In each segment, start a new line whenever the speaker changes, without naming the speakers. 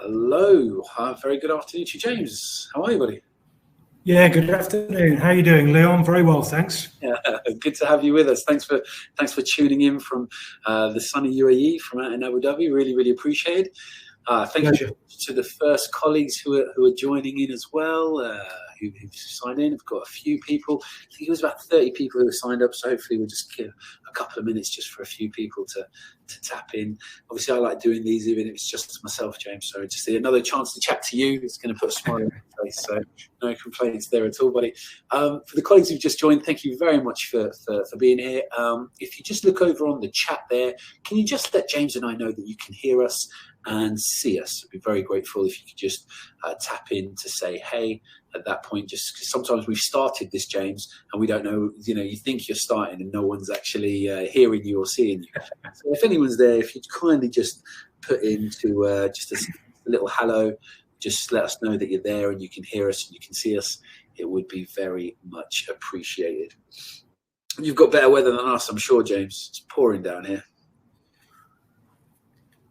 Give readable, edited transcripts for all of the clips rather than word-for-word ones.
Hello. Very good afternoon to you, James. How are you, buddy?
Yeah, good afternoon. How are you doing, Leon? Very well, thanks.
Yeah, good to have you with us. Thanks for tuning in from the sunny UAE, from out in Abu Dhabi. Really appreciate it. Thank you to the first colleagues who are joining in as well, who've signed in. I've got a few people. I think it was about 30 people who signed up, so hopefully we'll just give a couple of minutes just for a few people to tap in. Obviously, I like doing these, even if it's just myself, James. So just another chance to chat to you. It's going to put a smile on your face, so no complaints there at all, buddy. For the colleagues who've just joined, thank you very much for being here. If you just look over on the chat there, can you just let James and I know that you can hear us and see us? I'd be very grateful if you could just tap in to say hey at that point, just because sometimes we've started this, James, and we don't know, you think you're starting and no one's actually hearing you or seeing you. So if anyone's there, if you'd kindly just put into just a little hello, just let us know that you're there and you can hear us and you can see us. It would be very much appreciated. You've got better weather than us, I'm sure, James. It's pouring down here.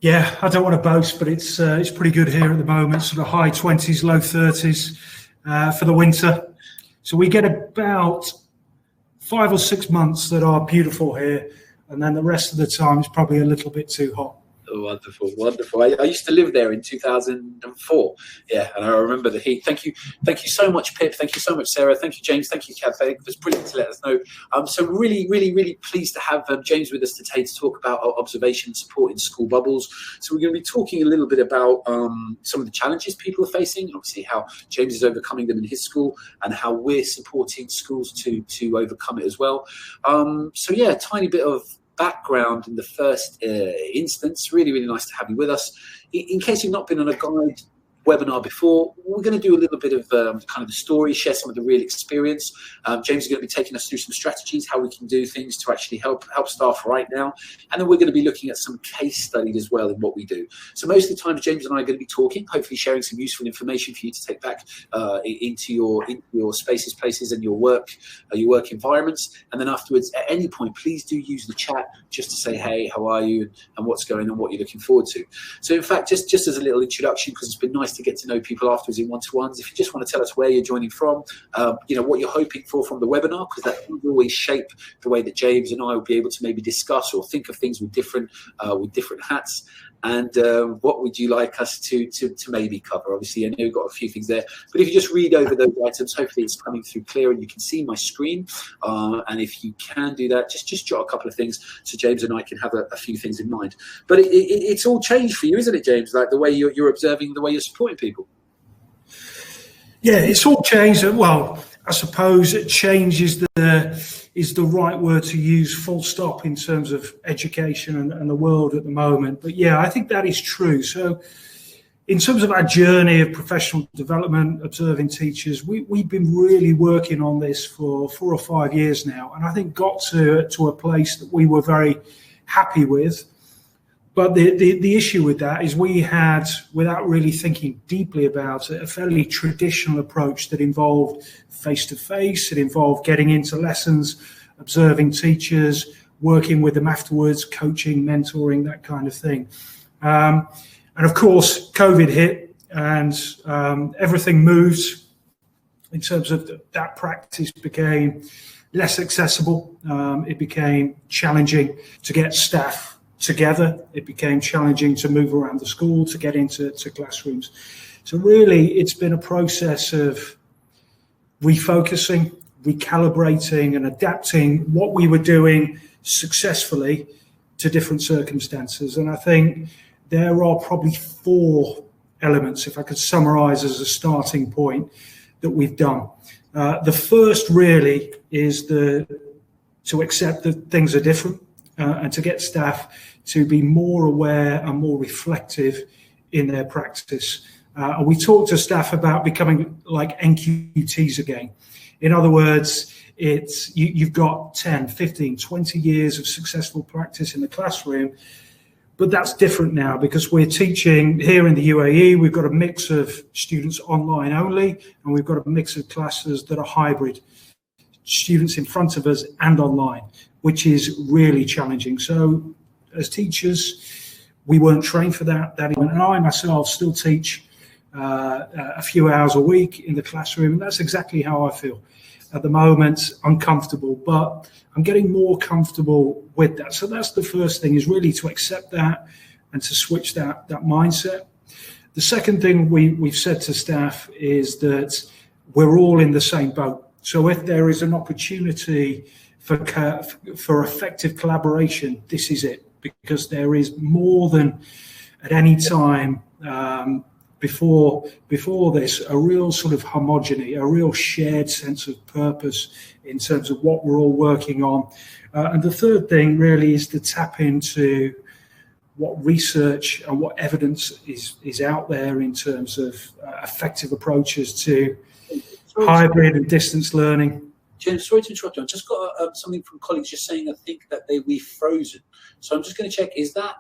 Yeah, I don't want to boast, but it's pretty good here at the moment, sort of high 20s, low 30s for the winter. So we get about 5 or 6 months that are beautiful here, and then the rest of the time it's probably a little bit too hot.
Oh, wonderful. I used to live there in 2004. Yeah, and I remember the heat. Thank you so much, Pip. Thank you so much, Sarah. Thank you, James. Thank you, Kath. It was brilliant to let us know. So really pleased to have James with us today to talk about our observation and support in school bubbles. So we're going to be talking a little bit about some of the challenges people are facing, and obviously how James is overcoming them in his school, and how we're supporting schools to overcome it as well. So yeah, a tiny bit of background in the first instance. Really nice to have you with us. In case you've not been on a guide webinar before, we're going to do a little bit of kind of the story, share some of the real experience. James is going to be taking us through some strategies, how we can do things to actually help staff right now, and then we're going to be looking at some case studies as well in what we do. So most of the time, James and I are going to be talking, hopefully sharing some useful information for you to take back into your spaces, places, and your work environments. And then afterwards, at any point, please do use the chat just to say hey, how are you, and what's going on, what you're looking forward to. So in fact, just as a little introduction, because it's been nice to get to know people afterwards in one-to-ones, if you just want to tell us where you're joining from, what you're hoping for from the webinar, because that will always shape the way that James and I will be able to maybe discuss or think of things with different hats. And what would you like us to maybe cover? Obviously, I know you've got a few things there, but if you just read over those items, hopefully it's coming through clear and you can see my screen. And if you can do that, just jot a couple of things so James and I can have a few things in mind. But it's all changed for you, isn't it, James? Like the way you're observing, the way you're supporting people.
Yeah, it's all changed. Well, I suppose change is the right word to use, full stop, in terms of education and the world at the moment. But yeah, I think that is true. So in terms of our journey of professional development, observing teachers, we've been really working on this for 4 or 5 years now, and I think got to a place that we were very happy with. But the issue with that is we had, without really thinking deeply about it, a fairly traditional approach that involved face-to-face. It involved getting into lessons, observing teachers, working with them afterwards, coaching, mentoring, that kind of thing. And of course, COVID hit and everything moved in terms of that practice became less accessible. It became challenging to get staff together. It became challenging to move around the school, to get into classrooms. So really, it's been a process of refocusing, recalibrating, and adapting what we were doing successfully to different circumstances. And I think there are probably 4 elements, if I could summarize as a starting point, that we've done. The first really is to accept that things are different, and to get staff to be more aware and more reflective in their practice. And we talk to staff about becoming like NQTs again. In other words, you've got 10, 15, 20 years of successful practice in the classroom, but that's different now because we're teaching here in the UAE. We've got a mix of students online only, and we've got a mix of classes that are hybrid, students in front of us and online, which is really challenging. So as teachers, we weren't trained for that. And I myself still teach a few hours a week in the classroom, and that's exactly how I feel at the moment. Uncomfortable, but I'm getting more comfortable with that. So that's the first thing, is really to accept that and to switch that mindset. The second thing we've said to staff is that we're all in the same boat. So if there is an opportunity for effective collaboration, this is it, because there is more than at any time before this, a real sort of homogeneity, a real shared sense of purpose in terms of what we're all working on. And the third thing really is to tap into what research and what evidence is out there in terms of effective approaches to hybrid and distance learning.
James, sorry to interrupt you. I just got something from colleagues just saying, I think that we've frozen. So I'm just going to check. Is that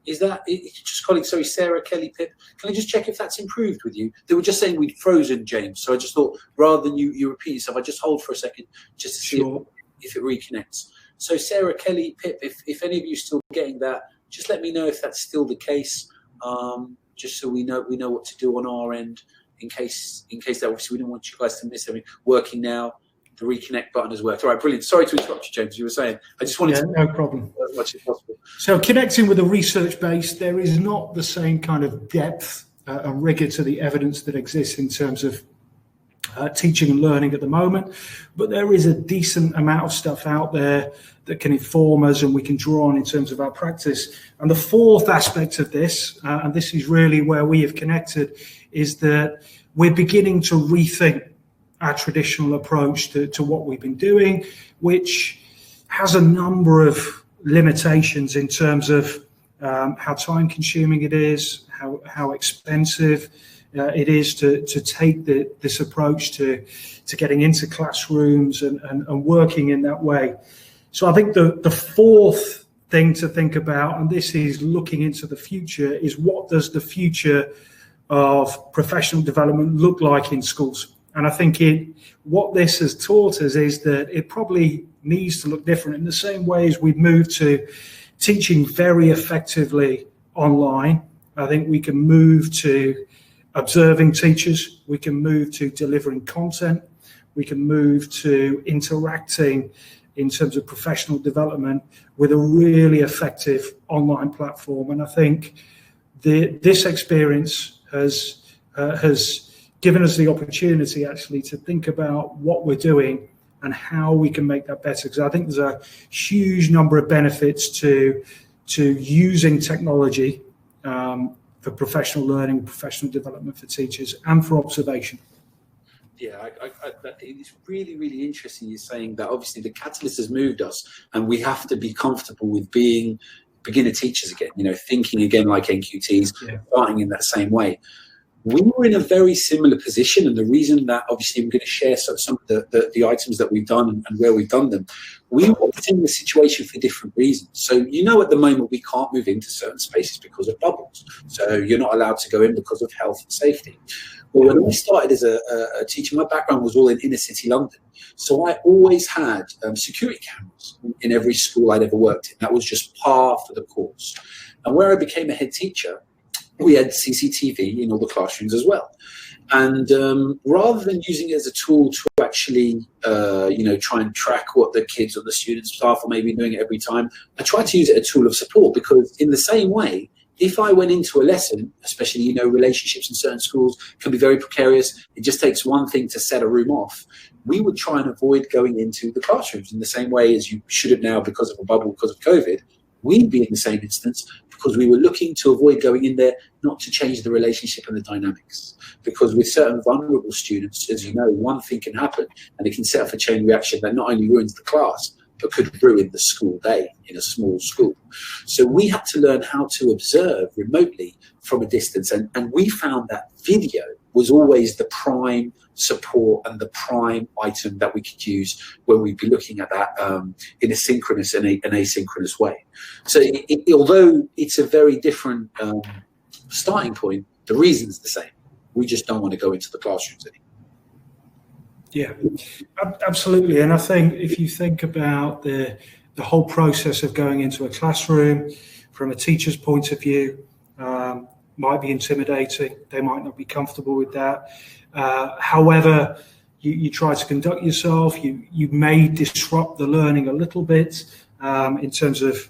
just colleagues? Sorry, Sarah, Kelly, Pip. Can I just check if that's improved with you? They were just saying we'd frozen, James. So I just thought, rather than you repeat yourself, I just hold for a second just to see if it reconnects. So Sarah, Kelly, Pip, if any of you are still getting that, just let me know if that's still the case. Just so we know what to do on our end in case that obviously we don't want you guys to miss anything. Working now. The reconnect button has worked. All right, brilliant. Sorry to interrupt you, James. You were saying. I just wanted to.
No problem.
As much as possible.
So connecting with a research base, there is not the same kind of depth and rigor to the evidence that exists in terms of teaching and learning at the moment, but there is a decent amount of stuff out there that can inform us and we can draw on in terms of our practice. And the fourth aspect of this, and this is really where we have connected, is that we're beginning to rethink our traditional approach to what we've been doing, which has a number of limitations in terms of how time consuming it is, how expensive it is to take this approach to getting into classrooms and working in that way. So I think the fourth thing to think about, and this is looking into the future, is what does the future of professional development look like in schools? And I think what this has taught us is that it probably needs to look different in the same way as we've moved to teaching very effectively online. I think we can move to observing teachers. We can move to delivering content. We can move to interacting in terms of professional development with a really effective online platform. And I think this experience has given us the opportunity actually to think about what we're doing and how we can make that better. Because I think there's a huge number of benefits to using technology for professional learning, professional development for teachers, and for observation.
Yeah, it's really, really interesting you're saying that. Obviously, the catalyst has moved us, and we have to be comfortable with being beginner teachers again, thinking again like NQTs, starting in that same way. We were in a very similar position, and the reason that obviously I'm going to share some of the items that we've done and where we've done them, we were in the situation for different reasons. So, at the moment we can't move into certain spaces because of bubbles. So you're not allowed to go in because of health and safety. Well, when I started as a teacher, my background was all in inner city London. So I always had security cameras in every school I'd ever worked in. That was just par for the course. And where I became a head teacher, we had CCTV in all the classrooms as well. And rather than using it as a tool to actually, try and track what the kids or the students, staff are maybe doing it every time, I tried to use it as a tool of support, because in the same way, if I went into a lesson, especially, relationships in certain schools can be very precarious. It just takes one thing to set a room off. We would try and avoid going into the classrooms in the same way as you should have now because of a bubble, because of COVID. We'd be in the same instance because we were looking to avoid going in there, not to change the relationship and the dynamics. Because with certain vulnerable students, as you know, one thing can happen and it can set off a chain reaction that not only ruins the class, but could ruin the school day in a small school. So we had to learn how to observe remotely from a distance. And we found that video was always the prime support and the prime item that we could use when we'd be looking at that in a synchronous and an asynchronous way. So although it's a very different starting point, the reason's the same. We just don't want to go into the classrooms anymore.
Yeah, absolutely. And I think if you think about the whole process of going into a classroom, from a teacher's point of view, might be intimidating. They might not be comfortable with that. However, you try to conduct yourself. You may disrupt the learning a little bit in terms of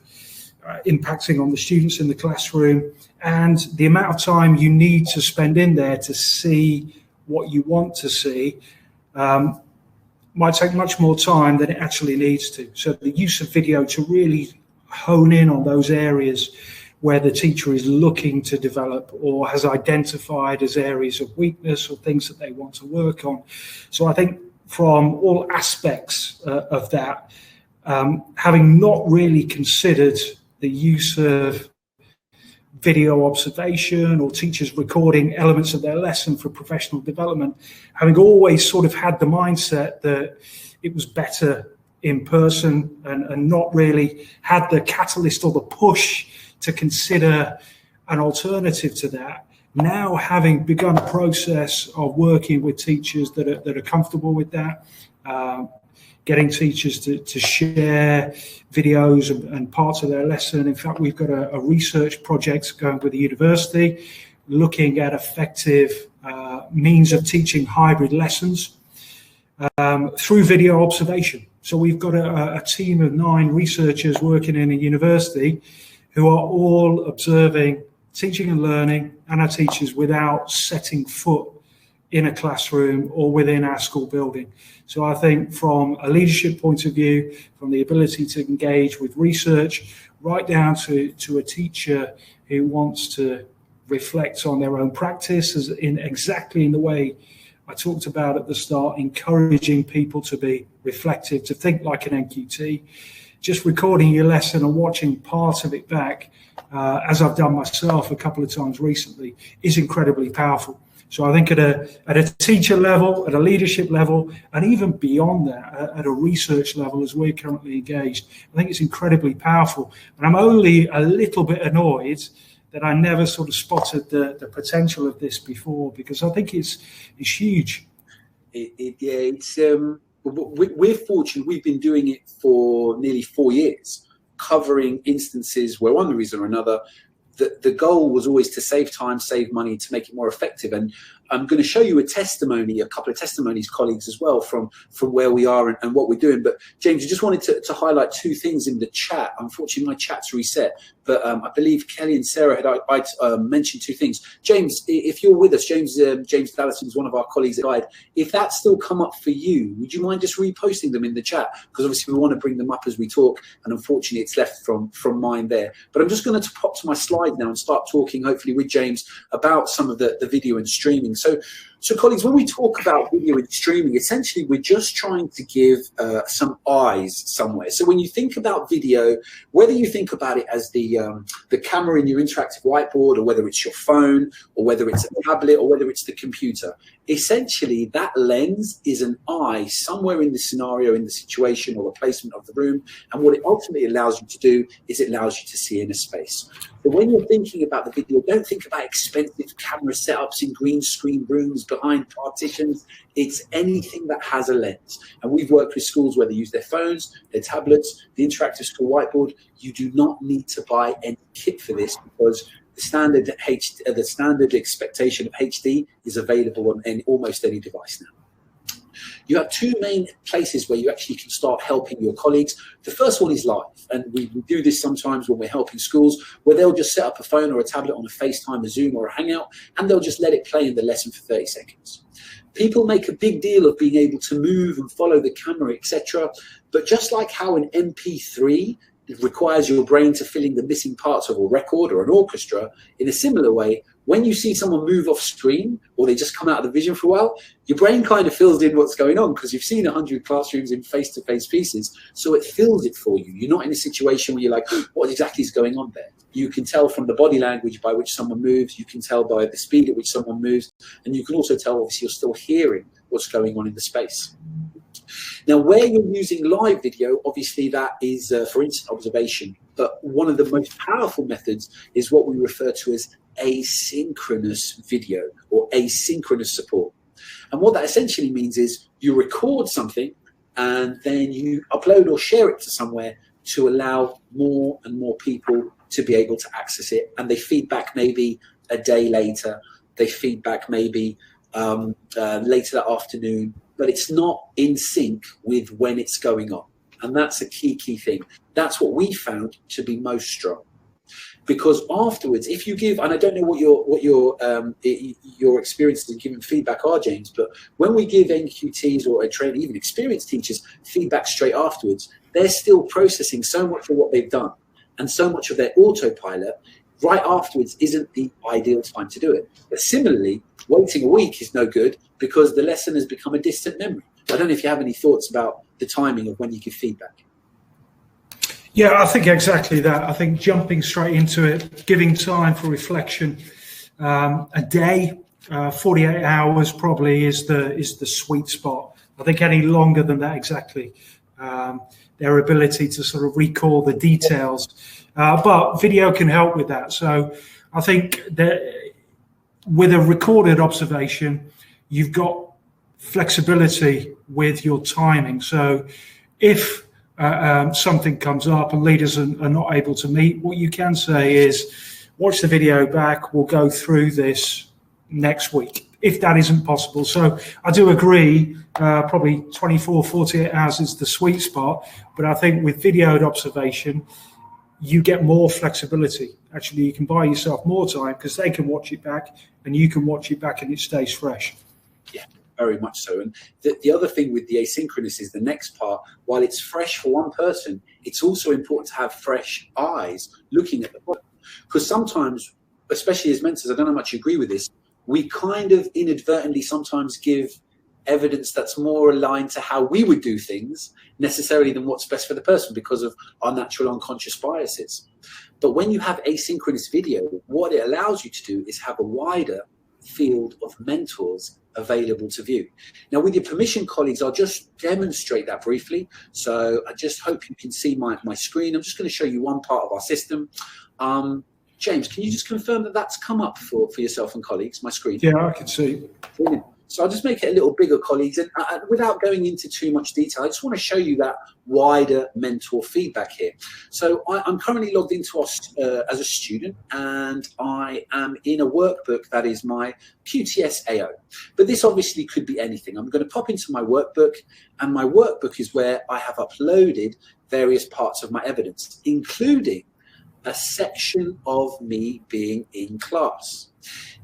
impacting on the students in the classroom, and the amount of time you need to spend in there to see what you want to see might take much more time than it actually needs to. So the use of video to really hone in on those areas where the teacher is looking to develop or has identified as areas of weakness or things that they want to work on. So I think from all aspects of that, having not really considered the use of video observation or teachers recording elements of their lesson for professional development, having always sort of had the mindset that it was better in person and not really had the catalyst or the push to consider an alternative to that. Now, having begun a process of working with teachers that are comfortable with that, getting teachers to share videos and parts of their lesson. In fact, we've got a research project going with the university looking at effective means of teaching hybrid lessons through video observation. So we've got a team of 9 researchers working in a university who are all observing teaching and learning and our teachers without setting foot in a classroom or within our school building. So I think from a leadership point of view, from the ability to engage with research, right down to a teacher who wants to reflect on their own practice as in exactly in the way I talked about at the start, encouraging people to be reflective, to think like an NQT. Just recording your lesson and watching part of it back, as I've done myself a couple of times recently, is incredibly powerful. So I think at a teacher level, at a leadership level, and even beyond that, at a research level as we're currently engaged, I think it's incredibly powerful. And I'm only a little bit annoyed that I never sort of spotted the potential of this before, because I think it's huge.
We're fortunate. We've been doing it for nearly 4 years, covering instances where one reason or another, the goal was always to save time, save money, to make it more effective. And I'm going to show you a couple of testimonies, colleagues, as well, from where we are and what we're doing. But James, I just wanted to highlight 2 things in the chat. Unfortunately, my chat's reset, but I believe Kelly and Sarah had mentioned 2 things. James, if you're with us, James Dallison is one of our colleagues at Guide. If that's still come up for you, would you mind just reposting them in the chat? Because obviously we want to bring them up as we talk, and unfortunately it's left from mine there. But I'm just going to pop to my slide now and start talking, hopefully with James, about some of the video and streaming. So colleagues, when we talk about video and streaming, essentially we're just trying to give some eyes somewhere. So when you think about video, whether you think about it as the camera in your interactive whiteboard, or whether it's your phone, or whether it's a tablet, or whether it's the computer, essentially that lens is an eye somewhere in the scenario, in the situation, or the placement of the room. And what it ultimately allows you to do is it allows you to see in a space. But when you're thinking about the video, don't think about expensive camera setups in green screen rooms behind partitions. It's anything that has a lens. And we've worked with schools where they use their phones, their tablets, the interactive school whiteboard. You do not need to buy any kit for this, because the standard expectation of HD is available on almost any device now. You have 2 main places where you actually can start helping your colleagues. The first one is live, and we do this sometimes when we're helping schools, where they'll just set up a phone or a tablet on a FaceTime, a Zoom, or a Hangout, and they'll just let it play in the lesson for 30 seconds. People make a big deal of being able to move and follow the camera, etc. But just like how an MP3 requires your brain to fill in the missing parts of a record or an orchestra, in a similar way, when you see someone move off screen or they just come out of the vision for a while, your brain kind of fills in what's going on, because you've seen 100 classrooms in face-to-face pieces, so it fills it for you. You're not in a situation where you're like, what exactly is going on there? You can tell from the body language by which someone moves, you can tell by the speed at which someone moves, and you can also tell, obviously, you're still hearing what's going on in the space. Now, where you're using live video, obviously that is for instant observation, but one of the most powerful methods is what we refer to as asynchronous video or asynchronous support. And what that essentially means is you record something and then you upload or share it to somewhere to allow more and more people to be able to access it, and they feed back maybe a day later, they feed back maybe later that afternoon, but it's not in sync with when it's going on. And that's a key thing. That's what we found to be most strong. Because afterwards, if you give, and I don't know what your experiences in giving feedback are, James, but when we give NQTs or a trainer, even experienced teachers, feedback straight afterwards, they're still processing so much of what they've done, and so much of their autopilot right afterwards isn't the ideal time to do it. But similarly, waiting a week is no good because the lesson has become a distant memory. I don't know if you have any thoughts about the timing of when you give feedback.
Yeah, I think exactly that. I think jumping straight into it, giving time for reflection, a day, 48 hours probably is the sweet spot. I think any longer than that, exactly, their ability to sort of recall the details. But video can help with that. So I think that with a recorded observation, you've got flexibility with your timing. So if something comes up and leaders are not able to meet, what you can say is, watch the video back, we'll go through this next week, if that isn't possible. So I do agree, probably 24, 48 hours is the sweet spot, but I think with videoed observation, you get more flexibility. Actually, you can buy yourself more time because they can watch it back and you can watch it back and it stays fresh.
Yeah, very much so. And the other thing with the asynchronous is the next part. While it's fresh for one person, it's also important to have fresh eyes looking at the problem. Because sometimes, especially as mentors, I don't know how much you agree with this, we kind of inadvertently sometimes give evidence that's more aligned to how we would do things necessarily than what's best for the person because of our natural unconscious biases. But when you have asynchronous video, what it allows you to do is have a wider field of mentors available to view. Now, with your permission, colleagues, I'll just demonstrate that briefly. So I just hope you can see my screen. I'm just going to show you one part of our system. James, can you just confirm that that's come up for yourself and colleagues, my screen?
Yeah, I can see.
Brilliant. So I'll just make it a little bigger, colleagues. And without going into too much detail, I just want to show you that wider mentor feedback here. So I'm currently logged into us as a student, and I am in a workbook that is my QTS AO. But this obviously could be anything. I'm going to pop into my workbook, and my workbook is where I have uploaded various parts of my evidence, including a section of me being in class.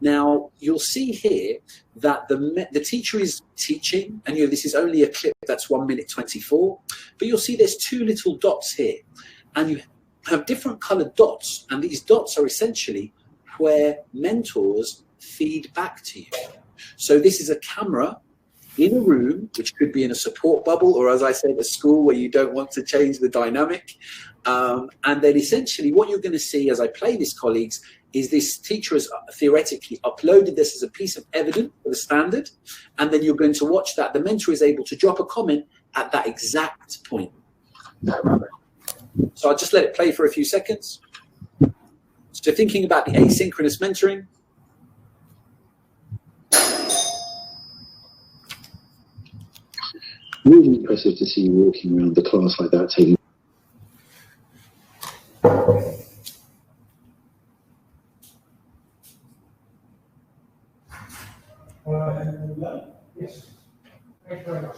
Now, you'll see here that the teacher is teaching, and this is only a clip that's 1 minute 24, but you'll see there's two little dots here, and you have different colored dots, and these dots are essentially where mentors feed back to you. So this is a camera in a room, which could be in a support bubble, or as I said, a school where you don't want to change the dynamic. And then essentially what you're going to see as I play this, colleagues, is this teacher has theoretically uploaded this as a piece of evidence for the standard, and then you're going to watch that. The mentor is able to drop a comment at that exact point. So I'll just let it play for a few seconds. So thinking about the asynchronous mentoring.
Really impressive to see you walking around the class like that, taking.
Yes. Thank you very much.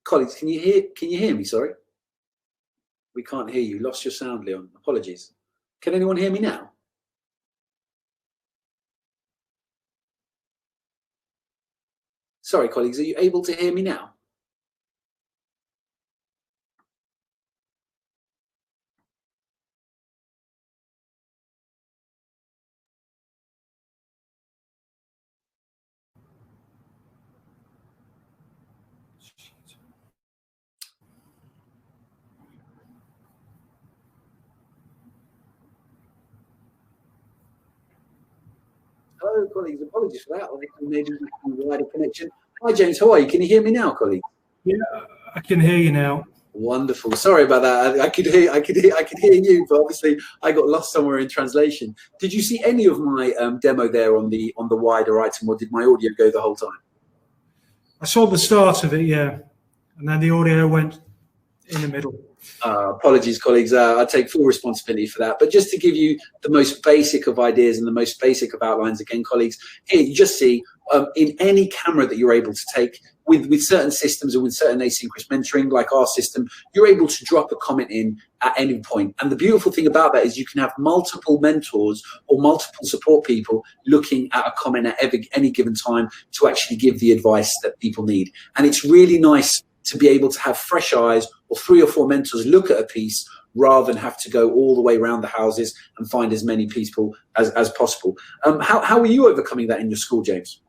Colleagues, can you hear me? Sorry, we can't hear you. Lost your sound, Leon. Apologies. Can anyone hear me now? Sorry, colleagues, are you able to hear me now? Hello, colleagues. Apologies for that. I think maybe we can wide a connection. Hi, James. How are you? Can you hear me now, colleague?
Yeah, I can hear you now.
Wonderful. Sorry about that. I could hear you, but obviously I got lost somewhere in translation. Did you see any of my demo there on the wider item, or did my audio go the whole time?
I saw the start of it, yeah, and then the audio went in the middle.
Apologies, colleagues. I take full responsibility for that. But just to give you the most basic of ideas and the most basic of outlines, again, colleagues, here you just see in any camera that you're able to take with certain systems and with certain asynchronous mentoring, like our system, you're able to drop a comment in at any point. And the beautiful thing about that is you can have multiple mentors or multiple support people looking at a comment at any given time to actually give the advice that people need. And it's really nice to be able to have fresh eyes or 3 or 4 mentors look at a piece rather than have to go all the way around the houses and find as many people as possible. How are you overcoming that in your school, James?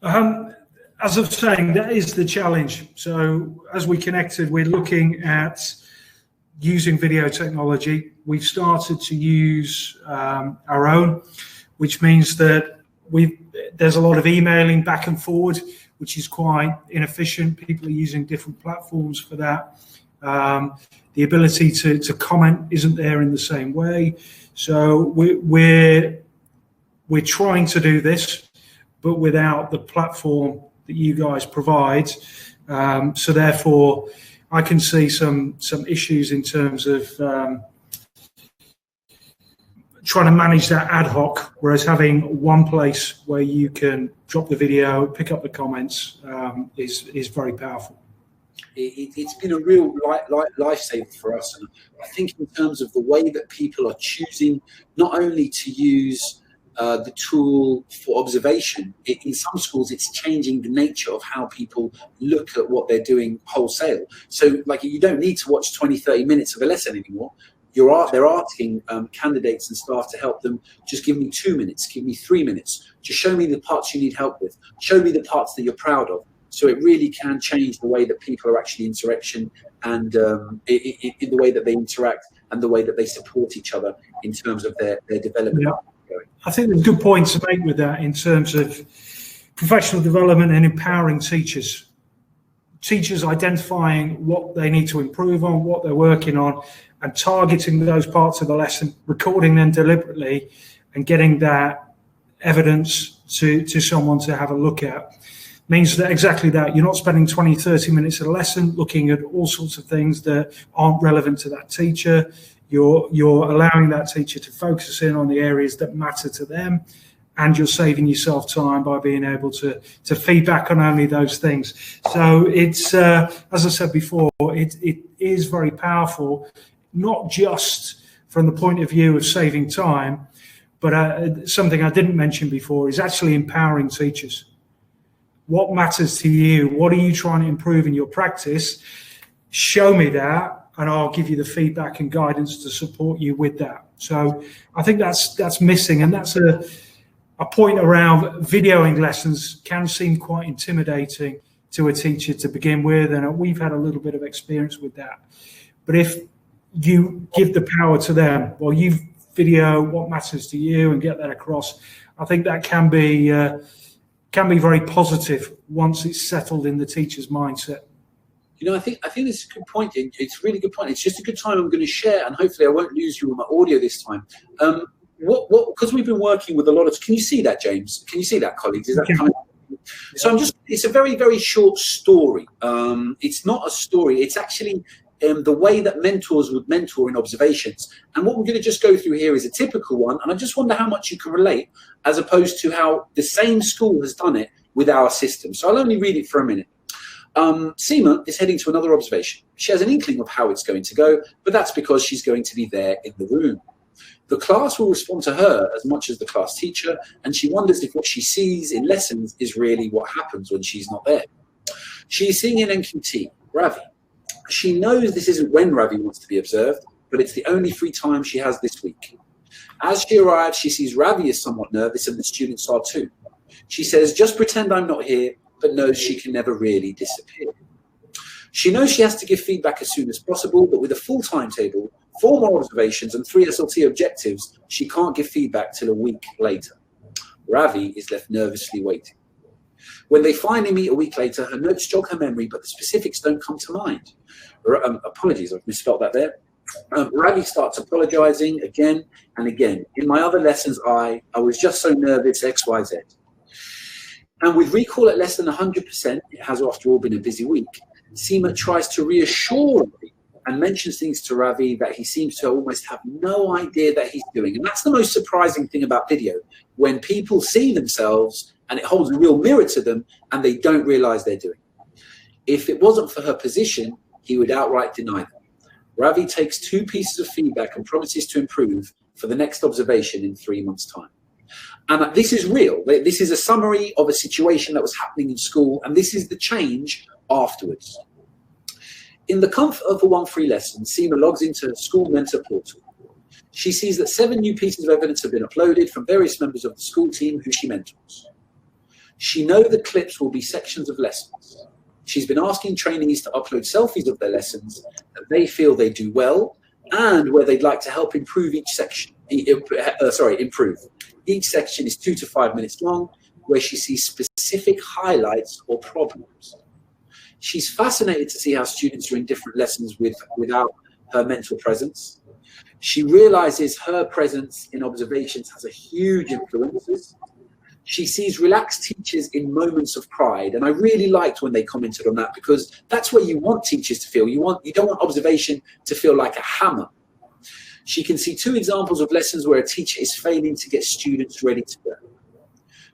As I was saying, that is the challenge. So as we connected, we're looking at using video technology. We've started to use our own, which means that there's a lot of emailing back and forward, which is quite inefficient. People are using different platforms for that. The ability to comment isn't there in the same way. So we're trying to do this, but without the platform that you guys provide. So therefore, I can see some issues in terms of trying to manage that ad hoc, whereas having one place where you can drop the video, pick up the comments is very powerful.
It's been a real lifesaver for us. And I think in terms of the way that people are choosing not only to use the tool for observation, in some schools it's changing the nature of how people look at what they're doing wholesale. So like you don't need to watch 20-30 minutes of a lesson anymore. They're asking candidates and staff to help them. Just give me 2 minutes, give me 3 minutes. Just show me the parts you need help with. Show me the parts that you're proud of. So it really can change the way that people are actually interaction and in the way that they interact and the way that they support each other in terms of their development.
Yeah. I think there's good points to make with that in terms of professional development and empowering teachers. Teachers identifying what they need to improve on, what they're working on, and targeting those parts of the lesson, recording them deliberately, and getting that evidence to someone to have a look at. Means that exactly that. You're not spending 20, 30 minutes a lesson looking at all sorts of things that aren't relevant to that teacher. You're allowing that teacher to focus in on the areas that matter to them, and you're saving yourself time by being able to feedback on only those things. So it's, as I said before, it is very powerful, not just from the point of view of saving time, but something I didn't mention before is actually empowering teachers. What matters to you? What are you trying to improve in your practice? Show me that, and I'll give you the feedback and guidance to support you with that. So I think that's missing, and that's a point around videoing lessons can seem quite intimidating to a teacher to begin with, and we've had a little bit of experience with that. But if you give the power to them, well, you video what matters to you and get that across, I think that can be very positive once it's settled in the teacher's mindset.
You know, I think this is a good point. It's a really good point. It's just a good time I'm going to share, and hopefully I won't lose you on my audio this time. Because we've been working with a lot of. Can you see that, James? Can you see that, colleagues? Is that coming? So it's a very, very short story. It's not a story. It's actually the way that mentors would mentor in observations. And what we're going to just go through here is a typical one. And I just wonder how much you can relate, as opposed to how the same school has done it with our system. So I'll only read it for a minute. Seema is heading to another observation. She has an inkling of how it's going to go, but that's because she's going to be there in the room. The class will respond to her as much as the class teacher, and she wonders if what she sees in lessons is really what happens when she's not there. She's seeing in NQT, Ravi. She knows this isn't when Ravi wants to be observed, but it's the only free time she has this week. As she arrives, she sees Ravi is somewhat nervous, and the students are too. She says, just pretend I'm not here, but knows she can never really disappear. She knows she has to give feedback as soon as possible, but with a full timetable, 4 more observations and 3 SLT objectives, she can't give feedback till a week later. Ravi is left nervously waiting. When they finally meet a week later, her notes jog her memory, but the specifics don't come to mind. Apologies, I've misspelled that there. Ravi starts apologizing again and again. In my other lessons, I was just so nervous, X, Y, Z. And with recall at less than 100%, it has after all been a busy week, Seema tries to reassure Ravi and mentions things to Ravi that he seems to almost have no idea that he's doing. And that's the most surprising thing about video, when people see themselves and it holds a real mirror to them and they don't realize they're doing it. If it wasn't for her position, he would outright deny them. Ravi takes 2 pieces of feedback and promises to improve for the next observation in 3 months' time. And this is real. This is a summary of a situation that was happening in school, and this is the change afterwards. In the comfort of a 1 free lesson, Seema logs into her school mentor portal. She sees that 7 new pieces of evidence have been uploaded from various members of the school team who she mentors. She knows the clips will be sections of lessons. She's been asking trainees to upload selfies of their lessons that they feel they do well and where they'd like to help improve each section. Improve. Each section is 2 to 5 minutes long, where she sees specific highlights or problems. She's fascinated to see how students are in different lessons without her mental presence. She realizes her presence in observations has a huge influence. She sees relaxed teachers in moments of pride, and I really liked when they commented on that, because that's what you want teachers to feel. You don't want observation to feel like a hammer. She can see 2 examples of lessons where a teacher is failing to get students ready to go.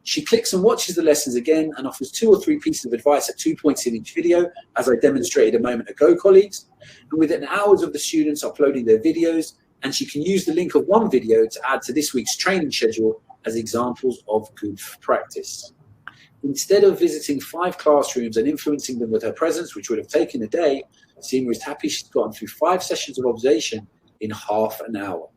She clicks and watches the lessons again and offers 2 or 3 pieces of advice at 2 points in each video, as I demonstrated a moment ago, colleagues. And within hours of the students uploading their videos, and she can use the link of one video to add to this week's training schedule as examples of good practice. Instead of visiting 5 classrooms and influencing them with her presence, which would have taken a day, Seema is happy she's gotten through 5 sessions of observation in half an hour.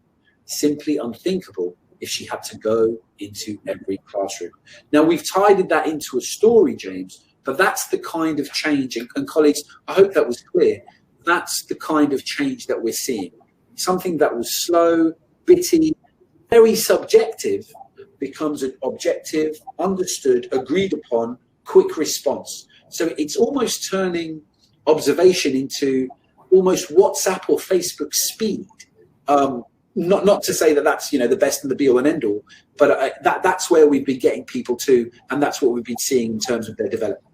Simply unthinkable if she had to go into every classroom. Now, we've tidied that into a story, James, but that's the kind of change, and colleagues, I hope that was clear, that's the kind of change that we're seeing. Something that was slow, bitty, very subjective, becomes an objective, understood, agreed upon, quick response. So it's almost turning observation into almost WhatsApp or Facebook speed. Not to say that that's the best and the be all and end all, but that's where we've been getting people to, and that's what we've been seeing in terms of their development.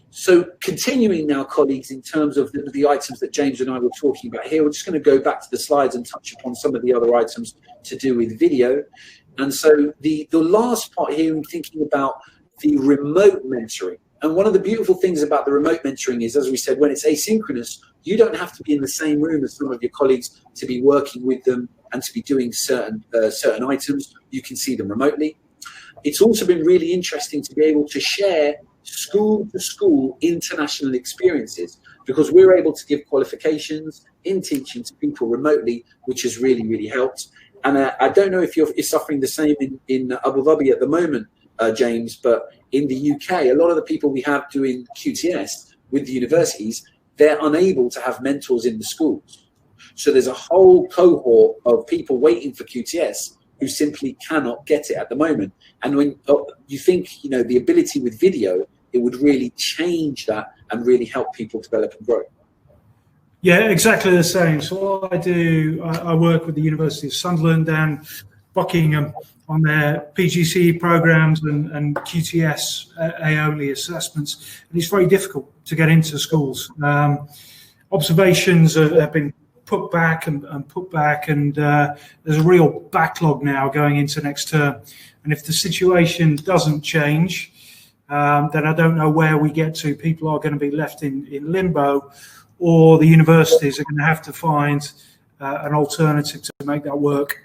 So continuing now, colleagues, in terms of the items that James and I were talking about here, we're just going to go back to the slides and touch upon some of the other items to do with video. And so the last part here, I'm thinking about the remote mentoring. And one of the beautiful things about the remote mentoring is, as we said, when it's asynchronous, you don't have to be in the same room as some of your colleagues to be working with them and to be doing certain items. You can see them remotely. It's also been really interesting to be able to share school-to-school international experiences, because we're able to give qualifications in teaching to people remotely, which has really, really helped. And I don't know if you're suffering the same in Abu Dhabi at the moment, James, but in the UK, a lot of the people we have doing QTS with the universities, they're unable to have mentors in the schools. So there's a whole cohort of people waiting for QTS who simply cannot get it at the moment. And when you think, the ability with video, it would really change that and really help people develop and grow.
Yeah, exactly the same. So what I do, I work with the University of Sunderland and Buckingham on their PGCE programs and QTS A-only assessments. And it's very difficult to get into schools. Observations have been put back and put back, and there's a real backlog now going into next term. And if the situation doesn't change, then I don't know where we get to. People are going to be left in limbo, or the universities are going to have to find an alternative to make that work.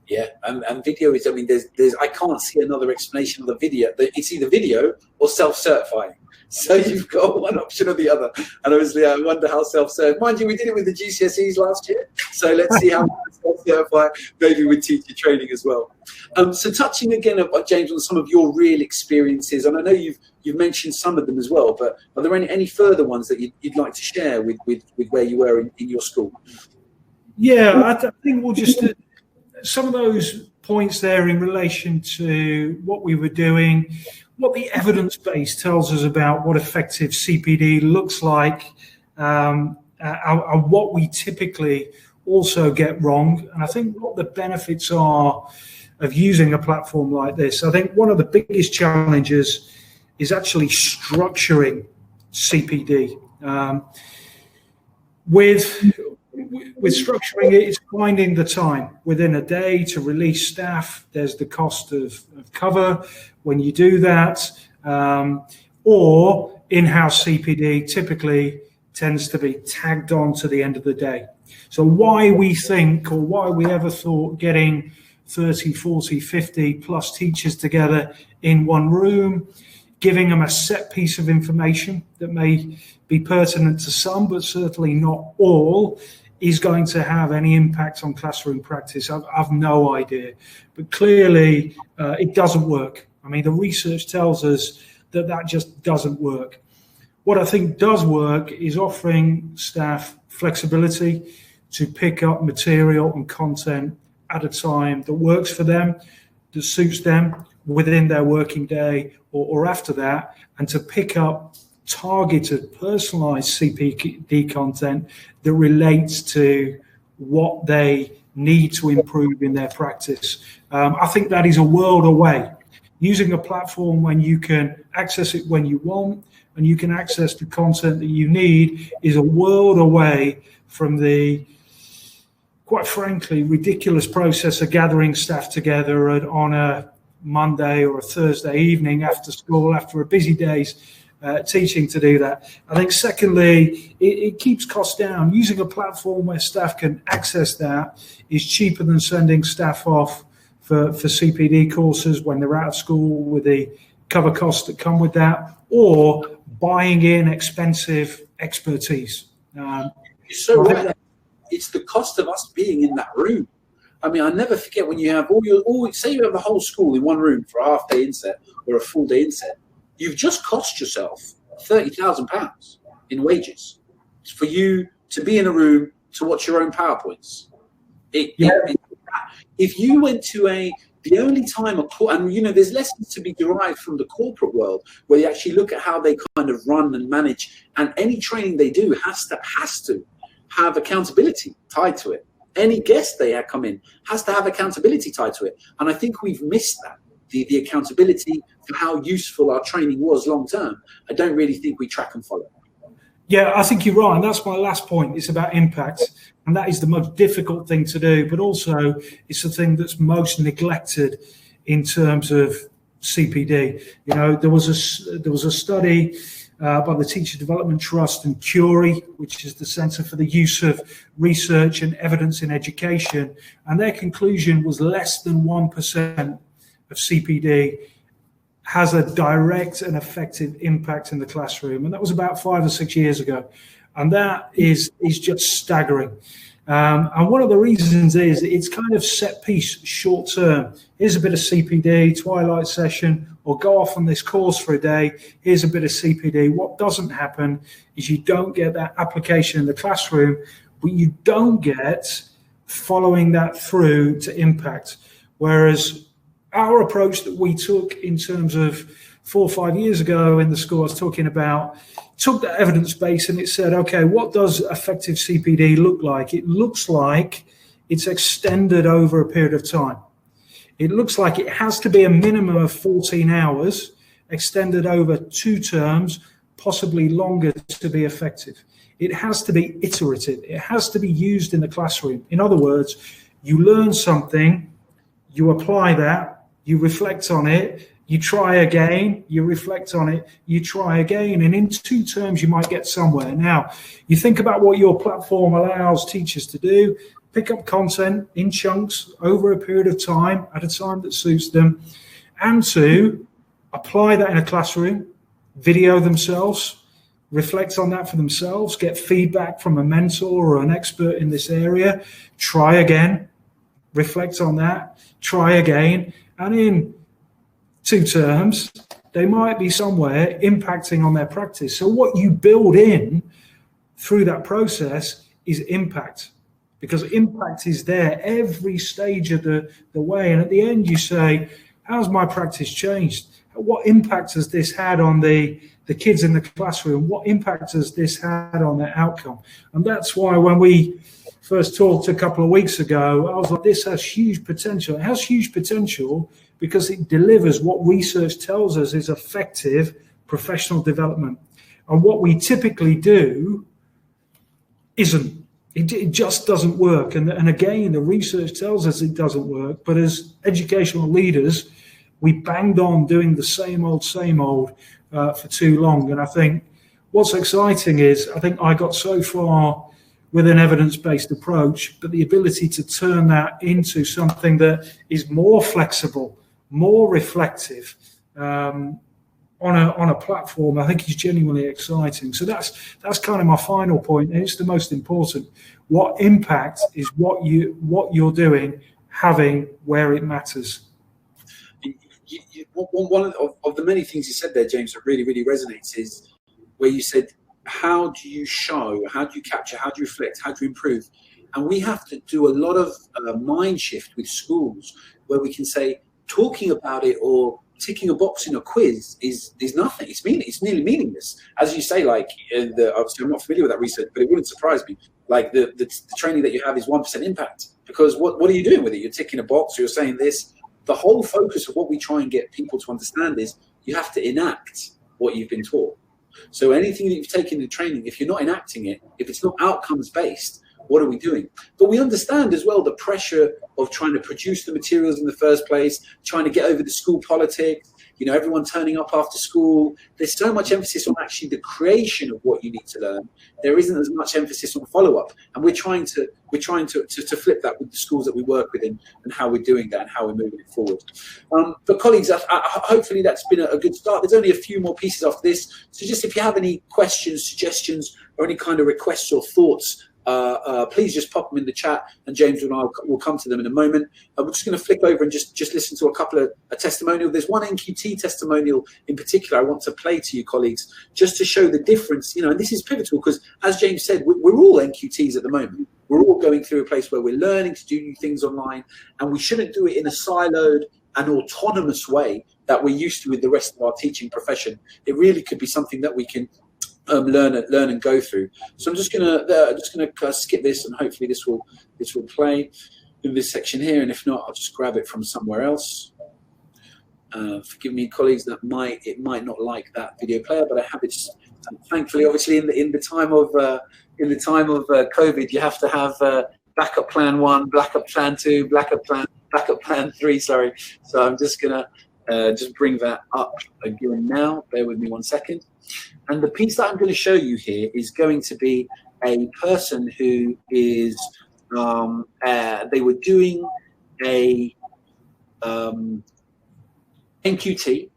Yeah, and video is, I mean, there's I can't see another explanation of the video. It's either video or self-certifying. So you've got one option or the other. And obviously, I wonder how self-certified. Mind you, we did it with the GCSEs last year. So let's see how self-certified, maybe with teacher training as well. So touching again, James, on some of your real experiences, and I know you've mentioned some of them as well, but are there any further ones that you'd like to share with where you were in your school?
Yeah, I think we'll just... some of those points there in relation to what we were doing, what the evidence base tells us about what effective CPD looks like, and what we typically also get wrong. And I think what the benefits are of using a platform like this. I think one of the biggest challenges is actually structuring CPD. With structuring it, it's finding the time within a day to release staff. There's the cost of cover when you do that, or in-house CPD typically tends to be tagged on to the end of the day. So why we think, or why we ever thought getting 30, 40, 50 plus teachers together in one room, giving them a set piece of information that may be pertinent to some, but certainly not all, is going to have any impact on classroom practice. I've no idea. But clearly, it doesn't work. I mean, the research tells us that just doesn't work. What I think does work is offering staff flexibility to pick up material and content at a time that works for them, that suits them within their working day or after that, and to pick up targeted, personalized CPD content that relates to what they need to improve in their practice. I think that is a world away. Using a platform when you can access it when you want and you can access the content that you need is a world away from the, quite frankly, ridiculous process of gathering staff together on a Monday or a Thursday evening after school, after a busy day's teaching to do that. I think secondly, it keeps costs down. Using a platform where staff can access that is cheaper than sending staff off for CPD courses when they're out of school with the cover costs that come with that, or buying in expensive expertise.
You're so right. It's the cost of us being in that room. I mean, I never forget when you have say you have the whole school in one room for a half day inset or a full day inset. You've just cost yourself £30,000 in wages for you to be in a room to watch your own PowerPoints. If you went to the only time and there's lessons to be derived from the corporate world where they actually look at how they kind of run and manage, and any training they do has to have accountability tied to it. Any guest they come in has to have accountability tied to it. And I think we've missed that. The accountability for how useful our training was long term. I don't really think we track and follow.
Yeah, I think you're right. And that's my last point. It's about impact. And that is the most difficult thing to do. But also, it's the thing that's most neglected in terms of CPD. There was a study by the Teacher Development Trust and Curie, which is the Centre for the Use of Research and Evidence in Education. And their conclusion was less than 1% of CPD has a direct and effective impact in the classroom. And that was about 5 or 6 years ago. And that is just staggering. And one of the reasons is it's kind of set piece, short term. Here's a bit of CPD, twilight session, or go off on this course for a day. Here's a bit of CPD. What doesn't happen is you don't get that application in the classroom, but you don't get following that through to impact. Whereas our approach that we took in terms of 4 or 5 years ago in the school I was talking about, took that evidence base and it said, okay, what does effective CPD look like? It looks like it's extended over a period of time. It looks like it has to be a minimum of 14 hours, extended over 2 terms, possibly longer to be effective. It has to be iterative. It has to be used in the classroom. In other words, you learn something, you apply that, you reflect on it, you try again, you reflect on it, you try again, and in 2 terms you might get somewhere. Now, you think about what your platform allows teachers to do: pick up content in chunks over a period of time at a time that suits them, and to apply that in a classroom, video themselves, reflect on that for themselves, get feedback from a mentor or an expert in this area, try again, reflect on that, try again, and in 2 terms, they might be somewhere impacting on their practice. So what you build in through that process is impact, because impact is there every stage of the way. And at the end, you say, how's my practice changed? What impact has this had on the kids in the classroom? What impact has this had on their outcome? And that's why when we first talked a couple of weeks ago, I was like, this has huge potential. It has huge potential because it delivers what research tells us is effective professional development. And what we typically do isn't. It just doesn't work. And again, the research tells us it doesn't work. But as educational leaders, we banged on doing the same old for too long. And I think what's exciting is I think I got so far with an evidence-based approach, but the ability to turn that into something that is more flexible, more reflective on a platform, I think is genuinely exciting. So that's kind of my final point, and it's the most important. What impact is what you're doing having where it matters?
One of the many things you said there, James, that really, really resonates is where you said, how do you show, how do you capture, how do you reflect, how do you improve? And we have to do a lot of mind shift with schools where we can say talking about it or ticking a box in a quiz is nothing. It's nearly meaningless. As you say, like, obviously I'm not familiar with that research, but it wouldn't surprise me. Like the training that you have is 1% impact, because what are you doing with it? You're ticking a box, or you're saying this. The whole focus of what we try and get people to understand is you have to enact what you've been taught. So anything that you've taken in training, if you're not enacting it, if it's not outcomes based, what are we doing? But we understand as well the pressure of trying to produce the materials in the first place, trying to get over the school politics, everyone turning up after school. There's so much emphasis on actually the creation of what you need to learn. There isn't as much emphasis on follow-up. And we're trying to flip that with the schools that we work with and how we're doing that and how we're moving it forward. But colleagues, hopefully that's been a good start. There's only a few more pieces after this. So just if you have any questions, suggestions, or any kind of requests or thoughts, please just pop them in the chat, and James and I will come to them in a moment. We're just going to flick over and just listen to a couple of testimonials. There's one NQT testimonial in particular I want to play to you, colleagues, just to show the difference. And this is pivotal because, as James said, we're all NQTs at the moment. We're all going through a place where we're learning to do new things online, and we shouldn't do it in a siloed and autonomous way that we're used to with the rest of our teaching profession. It really could be something that we can learn and go through. So I'm just gonna skip this, and hopefully this will play in this section here. And if not, I'll just grab it from somewhere else. Forgive me, colleagues, it might not like that video player, but I have it. Thankfully, obviously, in the time of COVID, you have to have backup plan 1, backup plan 2, backup plan 3. Sorry. So I'm just gonna just bring that up again now. Bear with me 1 second. And the piece that I'm going to show you here is going to be a person who is, they were doing a NQT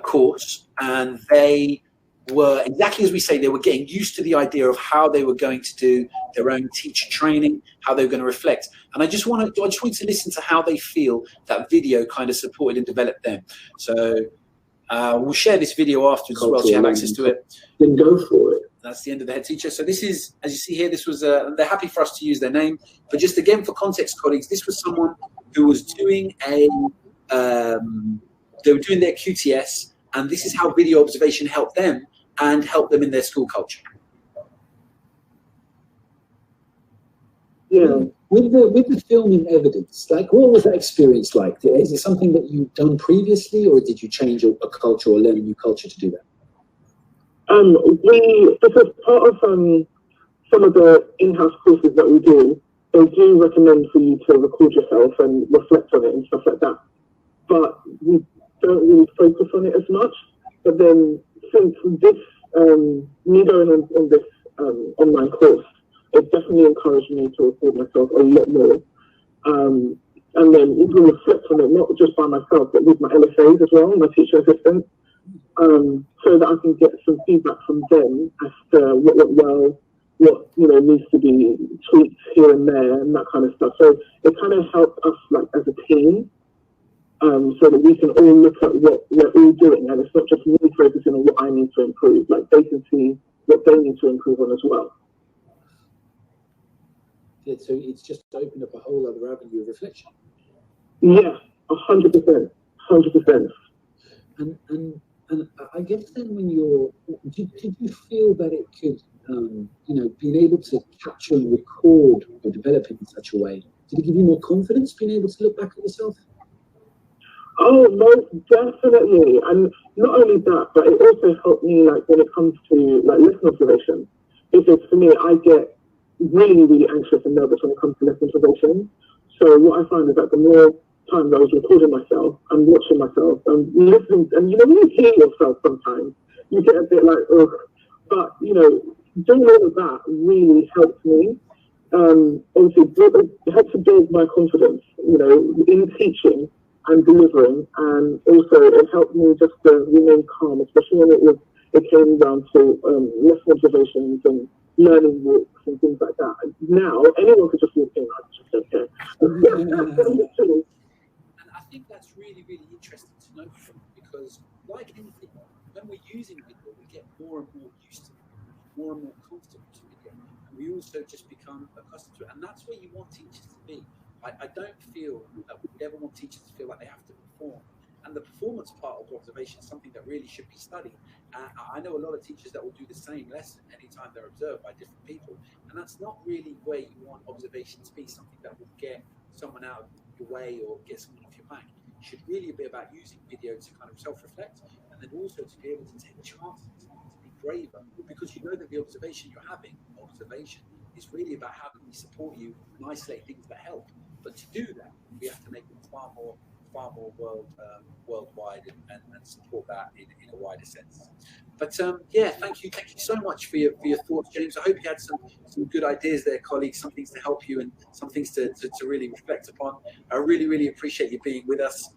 course, and they were, exactly as we say, they were getting used to the idea of how they were going to do their own teacher training, how they were going to reflect. And I just wanted to listen to how they feel that video kind of supported and developed them. So we'll share this video afterwards as well, so you have access to it.
Then go for it.
That's the end of the Headteacher. So this is, as you see here, this was, they're happy for us to use their name. But just again, for context, colleagues, this was someone who was doing they were doing their QTS, and this is how video observation helped them and helped them in their school culture.
Yeah. With the filming evidence, like, what was that experience like? Is it something that you've done previously, or did you change a culture or learn a new culture to do that?
This was part of some of the in-house courses that we do, they do recommend for you to record yourself and reflect on it and stuff like that. But we don't really focus on it as much. But then since this, me going on this online course, it definitely encouraged me to record myself a lot more. And then even reflect on it, not just by myself, but with my LSAs as well, my teacher assistants, so that I can get some feedback from them as to what went well, what needs to be tweaked here and there, and that kind of stuff. So it kind of helped us, like, as a team, so that we can all look at what we're all doing, and it's not just me focusing on what I need to improve. Like, they can see what they need to improve on as well.
Yeah, so it's just opened up a whole other avenue of reflection.
Yeah, 100%, 100%.
And I guess then when did you feel that it could, being able to capture and record or develop it in such a way, did it give you more confidence being able to look back at yourself?
Oh, most definitely. And not only that, but it also helped me, like, when it comes to, like, lesson observation. Because for me, I get really, really anxious and nervous when it comes to lesson observation. So what I find is that the more times I was recording myself and watching myself and listening, and when you hear yourself sometimes, you get a bit like, ugh. But, doing all of that really helped me. Obviously, it helped to build my confidence, in teaching and delivering, and also it helped me just to remain calm, especially when it came down to lesson observations and learning walks and things like that. And now anyone could just walk in, I just don't care.
And I think that's really, really interesting to know, because like anything, when we're using video, we get more and more used to it, more and more comfortable to video, and we also just become accustomed to it. And that's where you want teachers to be. I don't feel that we ever want teachers to feel like they have to perform. And the performance part of observation is something that really should be studied. I know a lot of teachers that will do the same lesson anytime they're observed by different people. And that's not really where you want observation to be, something that will get someone out of your way or get someone off your back. It should really be about using video to kind of self-reflect, and then also to be able to take chances, to be braver, because you know that the observation you're having, is really about how can we support you and isolate things that help. But to do that, we have to make them far more worldwide and support that in a wider sense. But thank you so much for your thoughts, James. I hope you had some good ideas there, colleagues, some things to help you and some things to really reflect upon. I really, really appreciate you being with us.